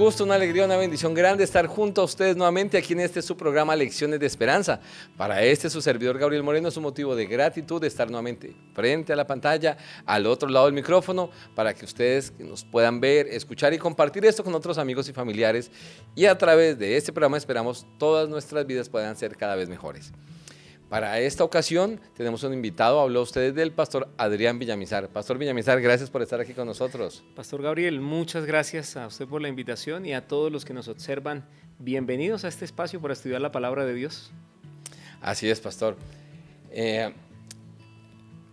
gusto, una alegría, una bendición grande estar junto a ustedes nuevamente aquí en su programa Lecciones de Esperanza. Para su servidor Gabriel Moreno es un motivo de gratitud de estar nuevamente frente a la pantalla, al otro lado del micrófono, para que ustedes nos puedan ver, escuchar y compartir esto con otros amigos y familiares. Y a través de este programa esperamos todas nuestras vidas puedan ser cada vez mejores. Para esta ocasión tenemos un invitado, habló a ustedes del pastor Adrián Villamizar. Pastor Villamizar, gracias por estar aquí con nosotros. Pastor Gabriel, muchas gracias a usted por la invitación y a todos los que nos observan. Bienvenidos a este espacio para estudiar la palabra de Dios. Así es, pastor.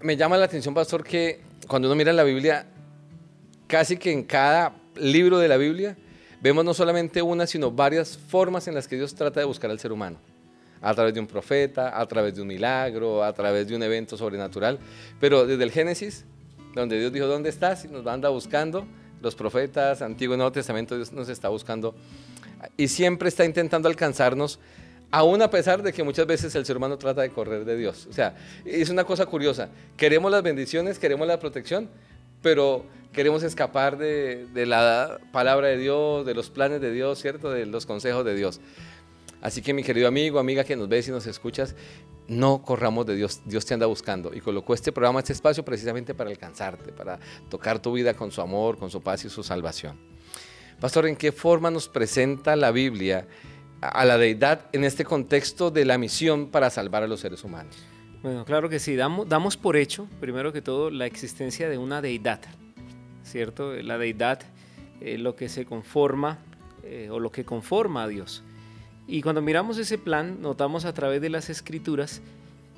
Me llama la atención, pastor, que cuando uno mira la Biblia, casi que en cada libro de la Biblia, vemos no solamente una, sino varias formas en las que Dios trata de buscar al ser humano. A través de un profeta, a través de un milagro, a través de un evento sobrenatural. Pero desde el Génesis, donde Dios dijo, ¿dónde estás? Y nos anda buscando. Los profetas, Antiguo y Nuevo Testamento, Dios nos está buscando. Y siempre está intentando alcanzarnos, aún a pesar de que muchas veces el ser humano trata de correr de Dios. O sea, es una cosa curiosa. Queremos las bendiciones, queremos la protección, pero queremos escapar de la palabra de Dios, de los planes de Dios, ¿cierto? De los consejos de Dios. Así que mi querido amigo, amiga que nos ves y nos escuchas, no corramos de Dios, Dios te anda buscando y colocó este programa, este espacio precisamente para alcanzarte, para tocar tu vida con su amor, con su paz y su salvación. Pastor, ¿en qué forma nos presenta la Biblia a la deidad en este contexto de la misión para salvar a los seres humanos? Bueno, claro que sí, damos por hecho, primero que todo, la existencia de una deidad, ¿cierto? La deidad, lo que se conforma o lo que conforma a Dios. Y cuando miramos ese plan, notamos a través de las Escrituras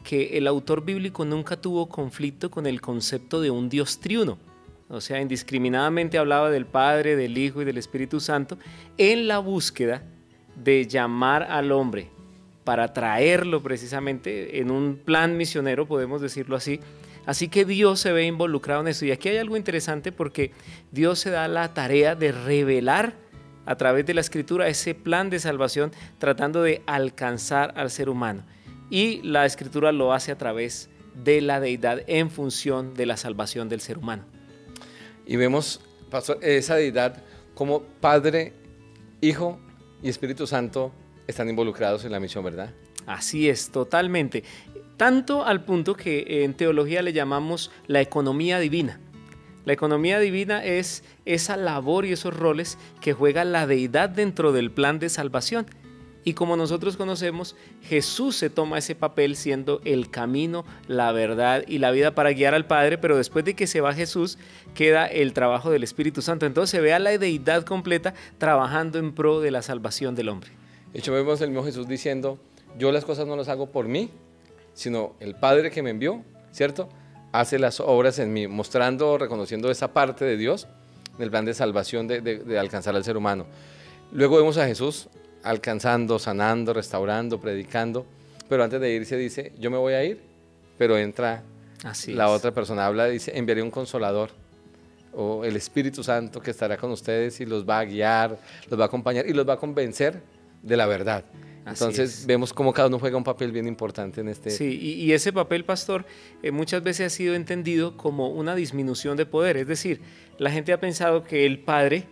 que el autor bíblico nunca tuvo conflicto con el concepto de un Dios triuno. O sea, indiscriminadamente hablaba del Padre, del Hijo y del Espíritu Santo en la búsqueda de llamar al hombre para traerlo precisamente en un plan misionero, podemos decirlo así. Así que Dios se ve involucrado en eso. Y aquí hay algo interesante porque Dios se da la tarea de revelar a través de la Escritura ese plan de salvación tratando de alcanzar al ser humano. Y la Escritura lo hace a través de la deidad en función de la salvación del ser humano. Y vemos, pastor, esa deidad como Padre, Hijo y Espíritu Santo están involucrados en la misión, ¿verdad? Así es, totalmente. Tanto al punto que en teología le llamamos la economía divina. La economía divina es esa labor y esos roles que juega la deidad dentro del plan de salvación. Y como nosotros conocemos, Jesús se toma ese papel siendo el camino, la verdad y la vida para guiar al Padre, pero después de que se va Jesús, queda el trabajo del Espíritu Santo. Entonces se ve a la deidad completa trabajando en pro de la salvación del hombre. De hecho, vemos el mismo Jesús diciendo, yo las cosas no las hago por mí, sino el Padre que me envió, ¿cierto?, hace las obras en mí, mostrando, reconociendo esa parte de Dios en el plan de salvación de alcanzar al ser humano. Luego vemos a Jesús alcanzando, sanando, restaurando, predicando, pero antes de irse dice, yo me voy a ir, pero entra la otra persona, habla, dice, enviaré un consolador, o el Espíritu Santo que estará con ustedes y los va a guiar, los va a acompañar y los va a convencer de la verdad. Entonces vemos cómo cada uno juega un papel bien importante en este... Sí, y ese papel, pastor, muchas veces ha sido entendido como una disminución de poder. Es decir, la gente ha pensado que el Padre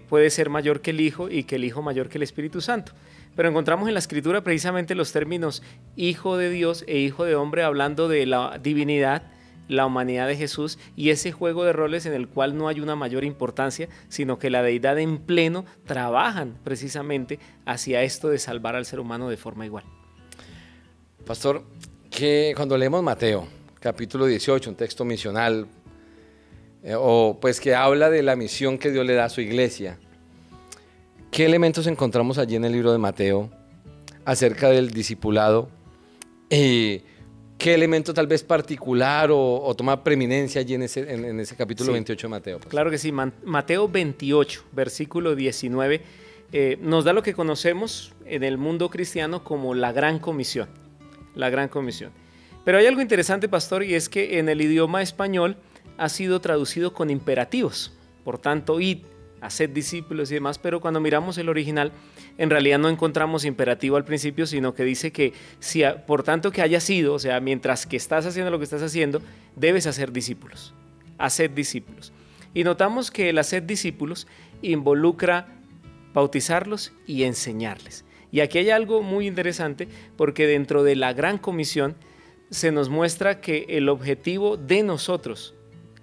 puede ser mayor que el Hijo y que el Hijo mayor que el Espíritu Santo. Pero encontramos en la Escritura precisamente los términos Hijo de Dios e Hijo de Hombre hablando de la divinidad, la humanidad de Jesús y ese juego de roles en el cual no hay una mayor importancia, sino que la deidad en pleno trabajan precisamente hacia esto de salvar al ser humano de forma igual. Pastor, que cuando leemos Mateo, capítulo 18, un texto misional, o pues que habla de la misión que Dios le da a su iglesia, ¿qué elementos encontramos allí en el libro de Mateo acerca del discipulado? ¿Qué elemento tal vez particular o toma preeminencia allí en ese capítulo 28 de Mateo? Pues? Claro que sí, Mateo 28, versículo 19, nos da lo que conocemos en el mundo cristiano como la Gran Comisión. La Gran Comisión. Pero hay algo interesante, pastor, y es que en el idioma español ha sido traducido con imperativos. Por tanto, id, haced discípulos y demás, pero cuando miramos el original, en realidad no encontramos imperativo al principio, sino que dice que si, por tanto que haya sido, o sea, mientras que estás haciendo lo que estás haciendo, debes hacer discípulos, haced discípulos. Y notamos que el hacer discípulos involucra bautizarlos y enseñarles. Y aquí hay algo muy interesante porque dentro de la Gran Comisión se nos muestra que el objetivo de nosotros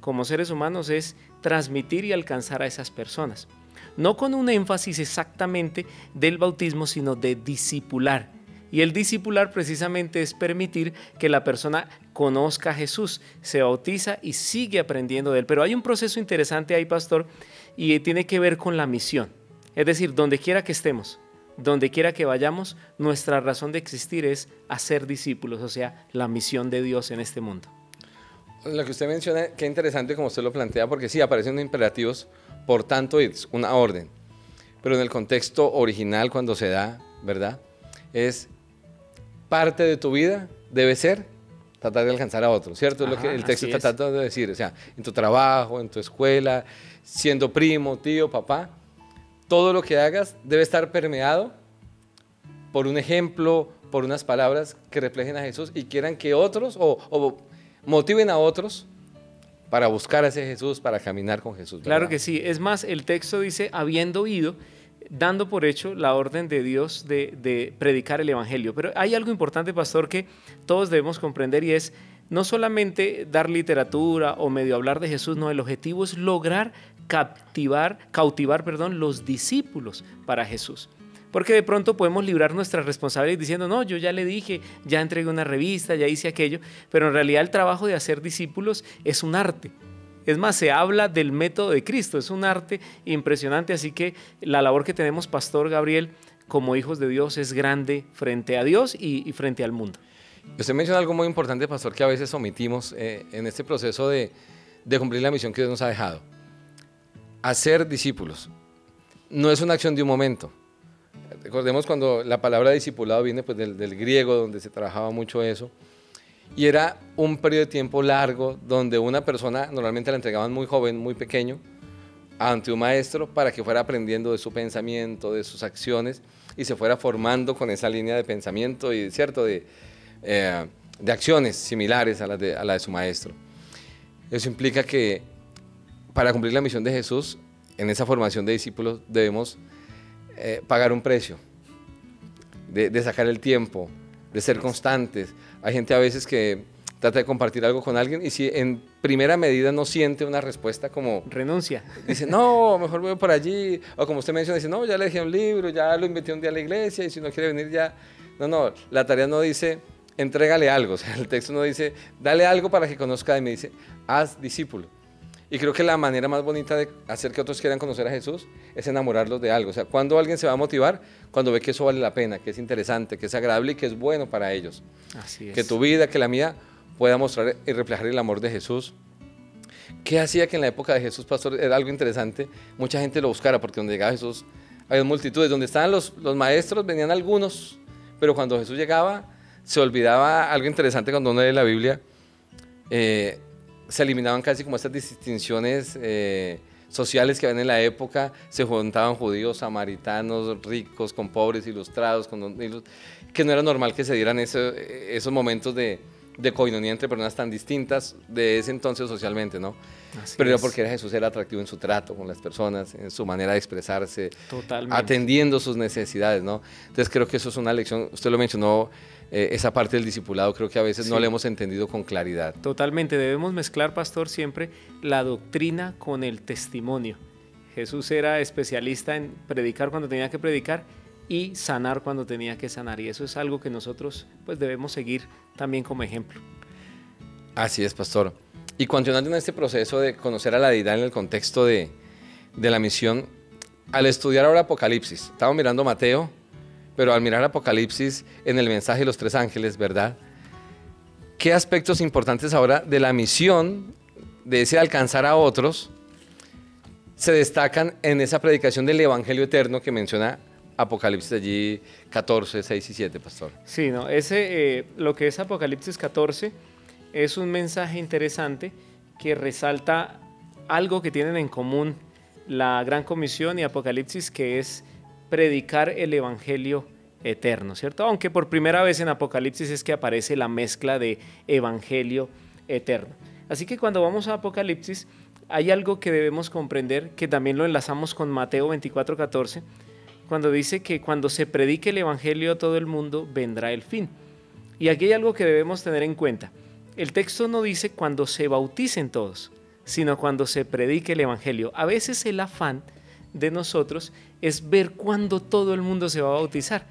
como seres humanos es transmitir y alcanzar a esas personas. No con un énfasis exactamente del bautismo, sino de discipular. Y el discipular precisamente es permitir que la persona conozca a Jesús, se bautiza y sigue aprendiendo de él. Pero hay un proceso interesante ahí, pastor, y tiene que ver con la misión. Es decir, donde quiera que estemos, donde quiera que vayamos, nuestra razón de existir es hacer discípulos, o sea, la misión de Dios en este mundo. Lo que usted menciona, qué interesante como usted lo plantea, porque sí, aparecen imperativos, por tanto es una orden. Pero en el contexto original, cuando se da, ¿verdad? Es parte de tu vida, debe ser tratar de alcanzar a otros, ¿cierto? Es lo que el texto está tratando de decir, o sea, en tu trabajo, en tu escuela, siendo primo, tío, papá, todo lo que hagas debe estar permeado por un ejemplo, por unas palabras que reflejen a Jesús y quieran que otros o motiven a otros para buscar a ese Jesús, para caminar con Jesús, ¿verdad? Claro que sí. Es más, el texto dice, habiendo oído, dando por hecho la orden de Dios de predicar el Evangelio. Pero hay algo importante, pastor, que todos debemos comprender y es no solamente dar literatura o medio hablar de Jesús, no, el objetivo es lograr cautivar, los discípulos para Jesús. Porque de pronto podemos librar nuestras responsabilidades diciendo, no, yo ya le dije, ya entregué una revista, ya hice aquello, pero en realidad el trabajo de hacer discípulos es un arte. Es más, se habla del método de Cristo, es un arte impresionante, así que la labor que tenemos, Pastor Gabriel, como hijos de Dios es grande frente a Dios y frente al mundo. Usted menciona algo muy importante, pastor, que a veces omitimos en este proceso de cumplir la misión que Dios nos ha dejado. Hacer discípulos no es una acción de un momento. Recordemos cuando la palabra discipulado viene pues, del griego, donde se trabajaba mucho eso, y era un periodo de tiempo largo donde una persona normalmente la entregaban muy joven, muy pequeño, ante un maestro para que fuera aprendiendo de su pensamiento, de sus acciones y se fuera formando con esa línea de pensamiento y cierto de acciones similares a la de su maestro. Eso implica que para cumplir la misión de Jesús, en esa formación de discípulos debemos pagar un precio, de sacar el tiempo, de ser constantes. Hay gente a veces que trata de compartir algo con alguien y si en primera medida no siente una respuesta como... Renuncia. Dice, no, mejor voy por allí. O como usted menciona, dice, no, ya le dejé un libro, ya lo invité un día a la iglesia y si no quiere venir ya... No, la tarea no dice, entrégale algo. O sea, el texto no dice, dale algo para que conozca de mí. Dice, haz discípulo. Y creo que la manera más bonita de hacer que otros quieran conocer a Jesús es enamorarlos de algo. O sea, cuando alguien se va a motivar, cuando ve que eso vale la pena, que es interesante, que es agradable y que es bueno para ellos. Así es. Que tu vida, que la mía, pueda mostrar y reflejar el amor de Jesús. ¿Qué hacía que en la época de Jesús, pastor, era algo interesante? Mucha gente lo buscara, porque donde llegaba Jesús había multitudes. Donde estaban los maestros, venían algunos, pero cuando Jesús llegaba, se olvidaba algo interesante cuando uno lee la Biblia. Se eliminaban casi como estas distinciones sociales que había en la época, se juntaban judíos, samaritanos, ricos, con pobres, ilustrados, que no era normal que se dieran esos momentos de coinonía entre personas tan distintas de ese entonces socialmente, ¿no? Pero era porque Jesús era atractivo en su trato con las personas, en su manera de expresarse, totalmente, atendiendo sus necesidades, ¿no? Entonces creo que eso es una lección, usted lo mencionó, esa parte del discipulado creo que a veces no la hemos entendido con claridad. Totalmente, debemos mezclar, pastor, siempre la doctrina con el testimonio. Jesús era especialista en predicar cuando tenía que predicar y sanar cuando tenía que sanar, y eso es algo que nosotros pues debemos seguir también como ejemplo. Así es, pastor. Y continuando en este proceso de conocer a la deidad en el contexto de la misión, al estudiar ahora Apocalipsis, estamos mirando Mateo, pero al mirar Apocalipsis en el mensaje de los 3 ángeles, ¿verdad? ¿Qué aspectos importantes ahora de la misión, de ese alcanzar a otros, se destacan en esa predicación del Evangelio eterno que menciona Apocalipsis allí 14, 6 y 7, pastor? Sí, no, lo que es Apocalipsis 14 es un mensaje interesante que resalta algo que tienen en común la Gran Comisión y Apocalipsis, que es predicar el Evangelio eterno, ¿cierto? Aunque por primera vez en Apocalipsis es que aparece la mezcla de Evangelio eterno. Así que cuando vamos a Apocalipsis hay algo que debemos comprender, que también lo enlazamos con Mateo 24:14, cuando dice que cuando se predique el evangelio a todo el mundo, vendrá el fin. Y aquí hay algo que debemos tener en cuenta. El texto no dice cuando se bauticen todos, sino cuando se predique el evangelio. A veces el afán de nosotros es ver cuándo todo el mundo se va a bautizar,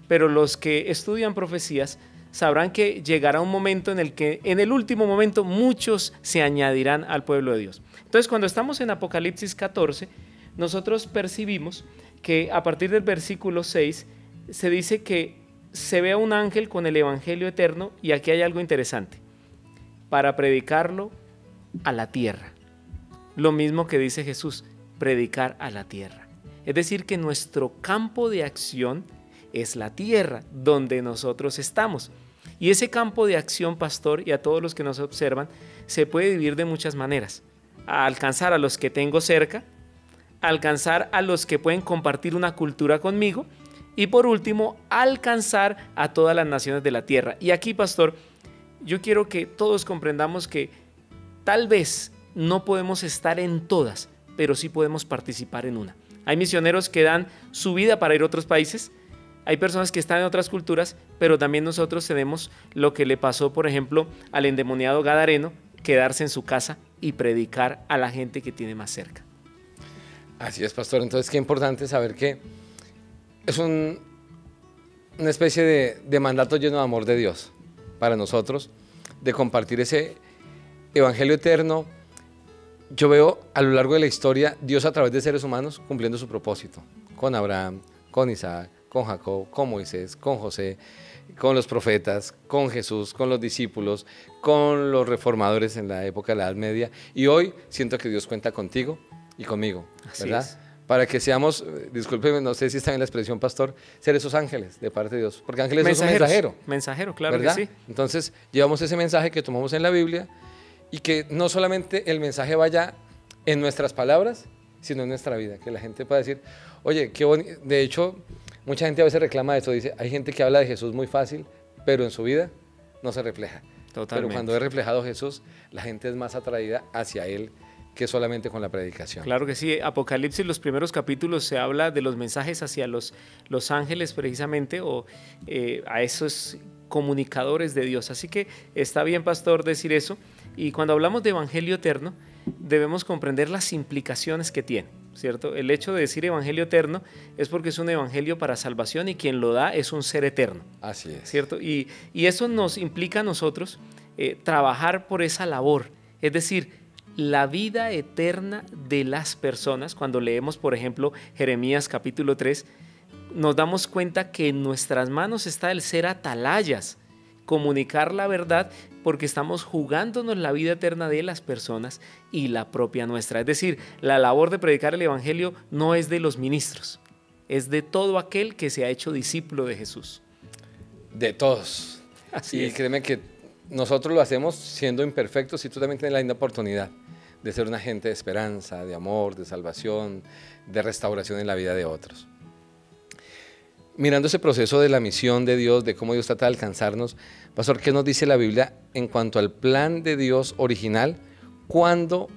pero los que estudian profecías sabrán que llegará un momento en el que en el último momento muchos se añadirán al pueblo de Dios. Entonces, cuando estamos en Apocalipsis 14, nosotros percibimos que a partir del versículo 6 se dice que se ve a un ángel con el evangelio eterno, y aquí hay algo interesante, para predicarlo a la tierra. Lo mismo que dice Jesús, predicar a la tierra. Es decir, que nuestro campo de acción es la tierra donde nosotros estamos. Y ese campo de acción, pastor, y a todos los que nos observan, se puede dividir de muchas maneras. A alcanzar a los que tengo cerca, a alcanzar a los que pueden compartir una cultura conmigo, y por último, alcanzar a todas las naciones de la tierra. Y aquí, pastor, yo quiero que todos comprendamos que tal vez no podemos estar en todas, pero sí podemos participar en una. Hay misioneros que dan su vida para ir a otros países, hay personas que están en otras culturas, pero también nosotros tenemos lo que le pasó, por ejemplo, al endemoniado gadareno, quedarse en su casa y predicar a la gente que tiene más cerca. Así es, pastor. Entonces, qué importante saber que es una especie de mandato lleno de amor de Dios para nosotros, de compartir ese evangelio eterno. Yo veo a lo largo de la historia Dios a través de seres humanos cumpliendo su propósito, con Abraham, con Isaac, con Jacob, con Moisés, con José, con los profetas, con Jesús, con los discípulos, con los reformadores en la época de la Edad Media. Y hoy siento que Dios cuenta contigo y conmigo, ¿verdad? Así es. Para que seamos, discúlpeme, no sé si está bien la expresión, pastor, ser esos ángeles de parte de Dios, porque ángeles es un mensajero. Mensajero, claro, ¿verdad? que sí. Entonces, llevamos ese mensaje que tomamos en la Biblia, y que no solamente el mensaje vaya en nuestras palabras, sino en nuestra vida, que la gente pueda decir, oye, qué bonito. De hecho, mucha gente a veces reclama eso, dice, hay gente que habla de Jesús muy fácil, pero en su vida no se refleja. Totalmente. Pero cuando es reflejado Jesús, la gente es más atraída hacia Él que solamente con la predicación. Claro que sí. Apocalipsis, los primeros capítulos, se habla de los mensajes hacia los ángeles precisamente, o a esos comunicadores de Dios. Así que está bien, pastor, decir eso. Y cuando hablamos de evangelio eterno, debemos comprender las implicaciones que tiene, ¿cierto? El hecho de decir evangelio eterno es porque es un evangelio para salvación, y quien lo da es un ser eterno. Así es. ¿Cierto? Y eso nos implica a nosotros trabajar por esa labor, es decir, la vida eterna de las personas. Cuando leemos, por ejemplo, Jeremías capítulo 3, nos damos cuenta que en nuestras manos está el ser atalayas, comunicar la verdad, porque estamos jugándonos la vida eterna de las personas y la propia nuestra. Es decir, la labor de predicar el evangelio no es de los ministros, es de todo aquel que se ha hecho discípulo de Jesús. De todos. Así y es. créeme que nosotros lo hacemos siendo imperfectos, y tú también tienes la linda oportunidad de ser un agente de esperanza, de amor, de salvación, de restauración en la vida de otros. Mirando ese proceso de la misión de Dios, de cómo Dios trata de alcanzarnos, pastor, ¿qué nos dice la Biblia en cuanto al plan de Dios original cuando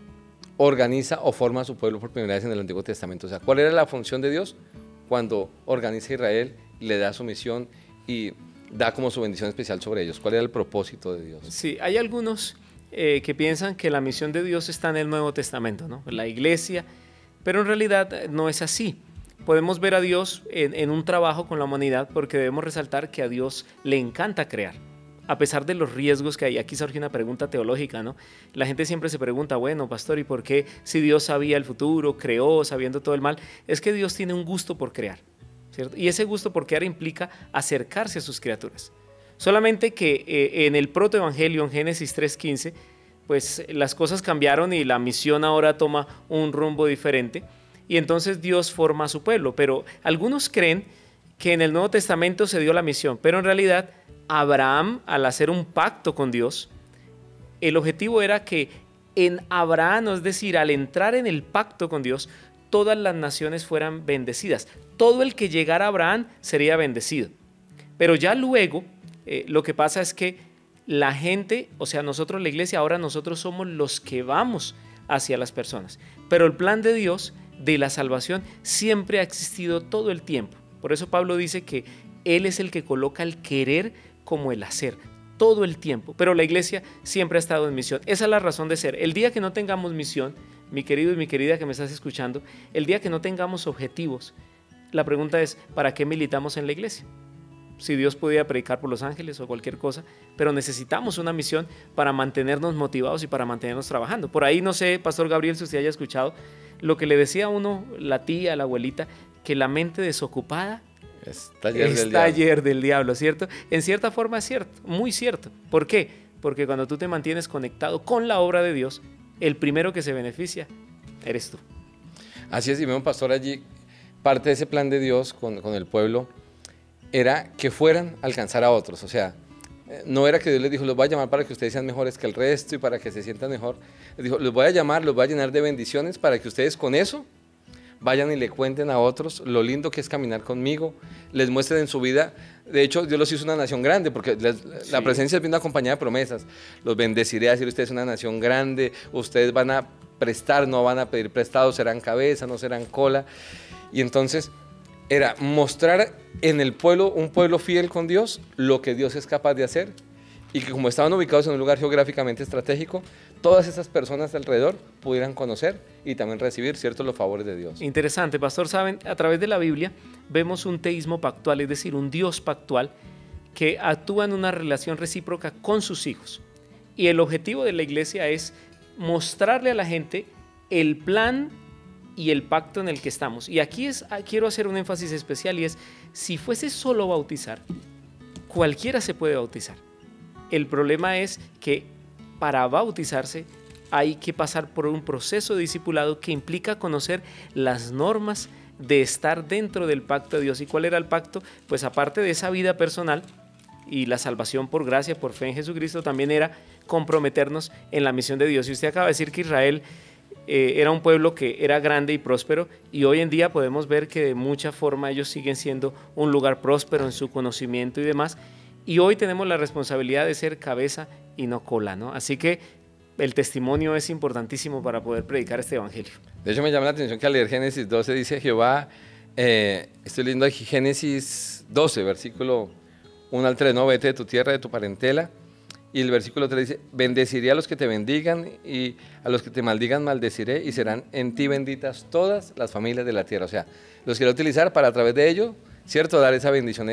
organiza o forma a su pueblo por primera vez en el Antiguo Testamento? O sea, ¿cuál era la función de Dios cuando organiza a Israel, le da su misión y da como su bendición especial sobre ellos? ¿Cuál era el propósito de Dios? Sí, hay algunos que piensan que la misión de Dios está en el Nuevo Testamento, ¿no? La iglesia, pero en realidad no es así. Podemos ver a Dios en un trabajo con la humanidad, porque debemos resaltar que a Dios le encanta crear, a pesar de los riesgos que hay. Aquí surge una pregunta teológica, ¿no? La gente siempre se pregunta, bueno, pastor, ¿y por qué si Dios sabía el futuro, creó sabiendo todo el mal? Es que Dios tiene un gusto por crear, ¿cierto? Y ese gusto por crear implica acercarse a sus criaturas. Solamente que en el protoevangelio, en Génesis 3:15, pues las cosas cambiaron y la misión ahora toma un rumbo diferente, y entonces Dios forma a su pueblo. Pero algunos creen que en el Nuevo Testamento se dio la misión, pero en realidad Abraham, al hacer un pacto con Dios, el objetivo era que en Abraham, es decir, al entrar en el pacto con Dios, todas las naciones fueran bendecidas. Todo el que llegara a Abraham sería bendecido. Pero ya luego, lo que pasa es que la gente, o sea, nosotros, la iglesia, ahora nosotros somos los que vamos hacia las personas. Pero el plan de Dios de la salvación siempre ha existido todo el tiempo. Por eso Pablo dice que Él es el que coloca el querer como el hacer, todo el tiempo. Pero la iglesia siempre ha estado en misión. Esa es la razón de ser. El día que no tengamos misión, mi querido y mi querida que me estás escuchando, el día que no tengamos objetivos, la pregunta es, ¿para qué militamos en la iglesia? Si Dios pudiera predicar por los ángeles o cualquier cosa, pero necesitamos una misión para mantenernos motivados y para mantenernos trabajando. Por ahí, no sé, Pastor Gabriel, si usted haya escuchado lo que le decía a uno, la tía, la abuelita, que la mente desocupada es taller del diablo, ¿cierto? En cierta forma es cierto, muy cierto. ¿Por qué? Porque cuando tú te mantienes conectado con la obra de Dios, el primero que se beneficia eres tú. Así es, y vemos, pastor, allí parte de ese plan de Dios con el pueblo era que fueran a alcanzar a otros. O sea, no era que Dios les dijo, los voy a llamar para que ustedes sean mejores que el resto y para que se sientan mejor. Les dijo, los voy a llamar, los voy a llenar de bendiciones para que ustedes con eso vayan y le cuenten a otros lo lindo que es caminar conmigo, les muestren en su vida. De hecho, Dios los hizo una nación grande, porque la presencia viene acompañada de promesas. Los bendeciré a decir, ustedes son una nación grande, ustedes van a prestar, no van a pedir prestado, serán cabeza, no serán cola. Y entonces era mostrar en el pueblo, un pueblo fiel con Dios, lo que Dios es capaz de hacer, y que como estaban ubicados en un lugar geográficamente estratégico, todas esas personas alrededor pudieran conocer y también recibir ciertos los favores de Dios. Interesante, pastor. Saben, a través de la Biblia vemos un teísmo pactual, es decir, un Dios pactual que actúa en una relación recíproca con sus hijos. Y el objetivo de la iglesia es mostrarle a la gente el plan y el pacto en el que estamos. Y aquí quiero hacer un énfasis especial, y es, si fuese solo bautizar, cualquiera se puede bautizar. El problema es que para bautizarse hay que pasar por un proceso de discipulado que implica conocer las normas de estar dentro del pacto de Dios. ¿Y cuál era el pacto? Pues aparte de esa vida personal y la salvación por gracia, por fe en Jesucristo, también era comprometernos en la misión de Dios. Y usted acaba de decir que Israel era un pueblo que era grande y próspero, y hoy en día podemos ver que de mucha forma ellos siguen siendo un lugar próspero en su conocimiento y demás. Y hoy tenemos la responsabilidad de ser cabeza y no cola, ¿no? Así que el testimonio es importantísimo para poder predicar este evangelio. De hecho, me llama la atención que al leer Génesis 12 dice Jehová, estoy leyendo aquí Génesis 12, versículo 1 al 3, ¿no? Vete de tu tierra, de tu parentela. Y el versículo 3 dice, bendeciré a los que te bendigan y a los que te maldigan maldeciré, y serán en ti benditas todas las familias de la tierra. O sea, los quiero utilizar para a través de ello, ¿cierto? Dar esa bendición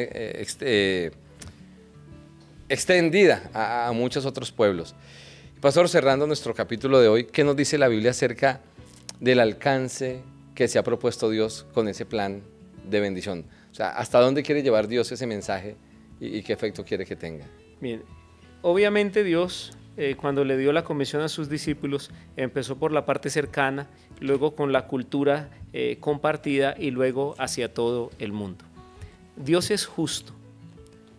extendida a muchos otros pueblos. Pastor, cerrando nuestro capítulo de hoy, ¿qué nos dice la Biblia acerca del alcance que se ha propuesto Dios con ese plan de bendición? O sea, ¿hasta dónde quiere llevar Dios ese mensaje y qué efecto quiere que tenga? Bien, obviamente Dios, cuando le dio la comisión a sus discípulos, empezó por la parte cercana, luego con la cultura compartida y luego hacia todo el mundo. Dios es justo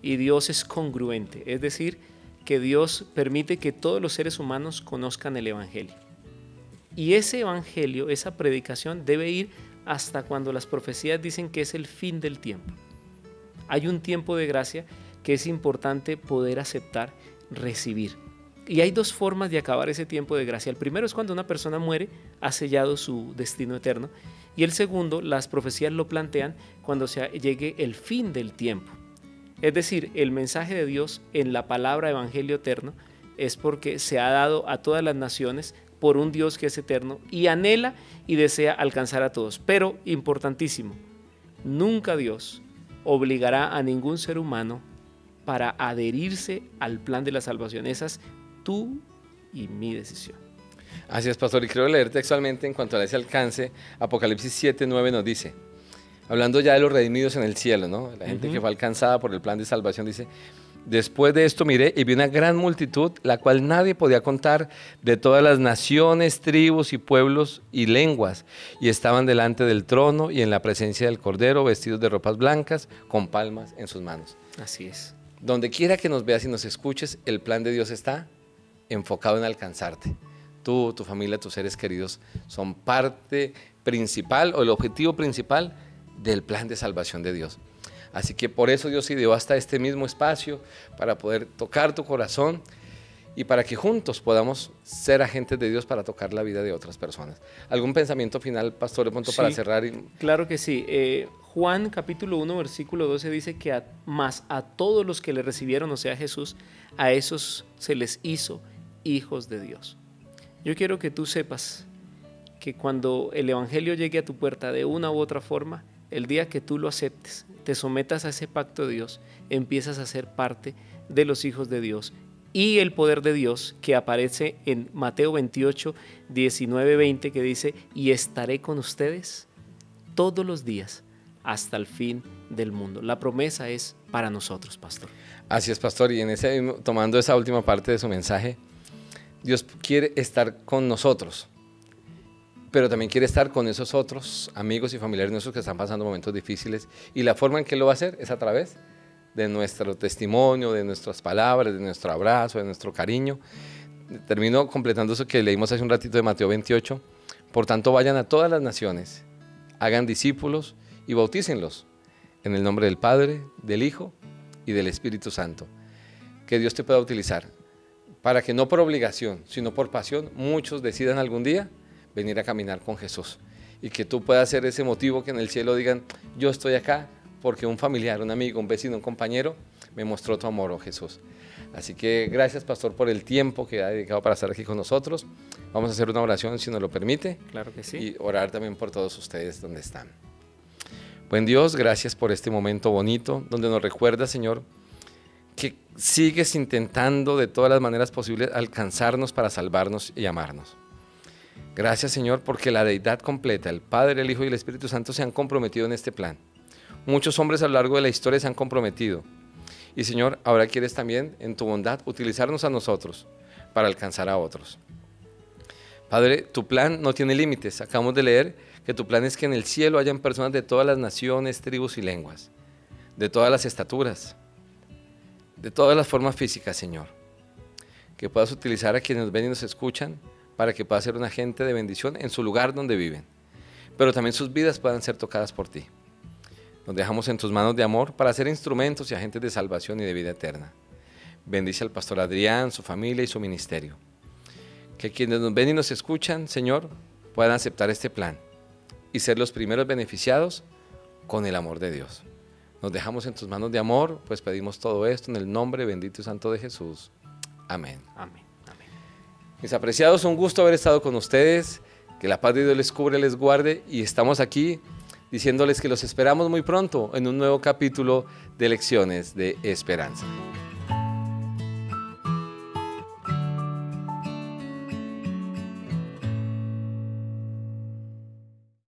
y Dios es congruente, es decir, que Dios permite que todos los seres humanos conozcan el evangelio. Y ese evangelio, esa predicación debe ir hasta cuando las profecías dicen que es el fin del tiempo. Hay un tiempo de gracia que es importante poder aceptar, recibir. Y hay dos formas de acabar ese tiempo de gracia. El primero es cuando una persona muere, ha sellado su destino eterno. Y el segundo, las profecías lo plantean cuando llegue el fin del tiempo. Es decir, el mensaje de Dios en la palabra evangelio eterno es porque se ha dado a todas las naciones por un Dios que es eterno y anhela y desea alcanzar a todos. Pero, importantísimo, nunca Dios obligará a ningún ser humano para adherirse al plan de la salvación. Esa es tú y mi decisión. Así es, pastor, y quiero leer textualmente en cuanto a ese alcance. Apocalipsis 7:9 nos dice, hablando ya de los redimidos en el cielo, ¿no? La gente que fue alcanzada por el plan de salvación, dice, después de esto miré y vi una gran multitud, la cual nadie podía contar, de todas las naciones, tribus y pueblos y lenguas, y estaban delante del trono y en la presencia del Cordero, vestidos de ropas blancas, con palmas en sus manos. Así es. Donde quiera que nos veas y nos escuches, el plan de Dios está enfocado en alcanzarte. Tú, tu familia, tus seres queridos son parte principal o el objetivo principal del plan de salvación de Dios. Así que por eso Dios ideó hasta este mismo espacio para poder tocar tu corazón y para que juntos podamos ser agentes de Dios para tocar la vida de otras personas. ¿Algún pensamiento final, pastor, de pronto para cerrar? Claro que sí. Juan capítulo 1, versículo 12 dice que más a todos los que le recibieron, o sea, Jesús, a esos se les hizo hijos de Dios. Yo quiero que tú sepas que cuando el evangelio llegue a tu puerta de una u otra forma, el día que tú lo aceptes, te sometas a ese pacto de Dios, empiezas a ser parte de los hijos de Dios. Y el poder de Dios que aparece en Mateo 28, 19, 20, que dice, y estaré con ustedes todos los días hasta el fin del mundo. La promesa es para nosotros, pastor. Así es, pastor, y tomando esa última parte de su mensaje, Dios quiere estar con nosotros, pero también quiere estar con esos otros amigos y familiares nuestros que están pasando momentos difíciles, y la forma en que lo va a hacer es a través de nuestro testimonio, de nuestras palabras, de nuestro abrazo, de nuestro cariño. Termino completando eso que leímos hace un ratito de Mateo 28. Por tanto, vayan a todas las naciones, hagan discípulos y bautícenlos en el nombre del Padre, del Hijo y del Espíritu Santo. Que Dios te pueda utilizar para que no por obligación, sino por pasión, muchos decidan algún día venir a caminar con Jesús. Y que tú puedas ser ese motivo que en el cielo digan, yo estoy acá porque un familiar, un amigo, un vecino, un compañero me mostró tu amor, oh Jesús. Así que gracias, pastor, por el tiempo que ha dedicado para estar aquí con nosotros. Vamos a hacer una oración, si nos lo permite. Claro que sí. Y orar también por todos ustedes donde están. Buen Dios, gracias por este momento bonito, donde nos recuerda, Señor, que sigues intentando de todas las maneras posibles alcanzarnos para salvarnos y amarnos. Gracias, Señor, porque la deidad completa, el Padre, el Hijo y el Espíritu Santo se han comprometido en este plan. Muchos hombres a lo largo de la historia se han comprometido. Y, Señor, ahora quieres también, en tu bondad, utilizarnos a nosotros para alcanzar a otros. Padre, tu plan no tiene límites. Acabamos de leer que tu plan es que en el cielo hayan personas de todas las naciones, tribus y lenguas, de todas las estaturas, de todas las formas físicas, Señor. Que puedas utilizar a quienes nos ven y nos escuchan para que pueda ser un agente de bendición en su lugar donde viven, pero también sus vidas puedan ser tocadas por ti. Nos dejamos en tus manos de amor para ser instrumentos y agentes de salvación y de vida eterna. Bendice al pastor Adrián, su familia y su ministerio. Que quienes nos ven y nos escuchan, Señor, puedan aceptar este plan y ser los primeros beneficiados con el amor de Dios. Nos dejamos en tus manos de amor, pues pedimos todo esto en el nombre bendito y santo de Jesús. Amén. Amén. Amén. Mis apreciados, un gusto haber estado con ustedes. Que la paz de Dios les cubre, les guarde, y estamos aquí diciéndoles que los esperamos muy pronto en un nuevo capítulo de Lecciones de Esperanza.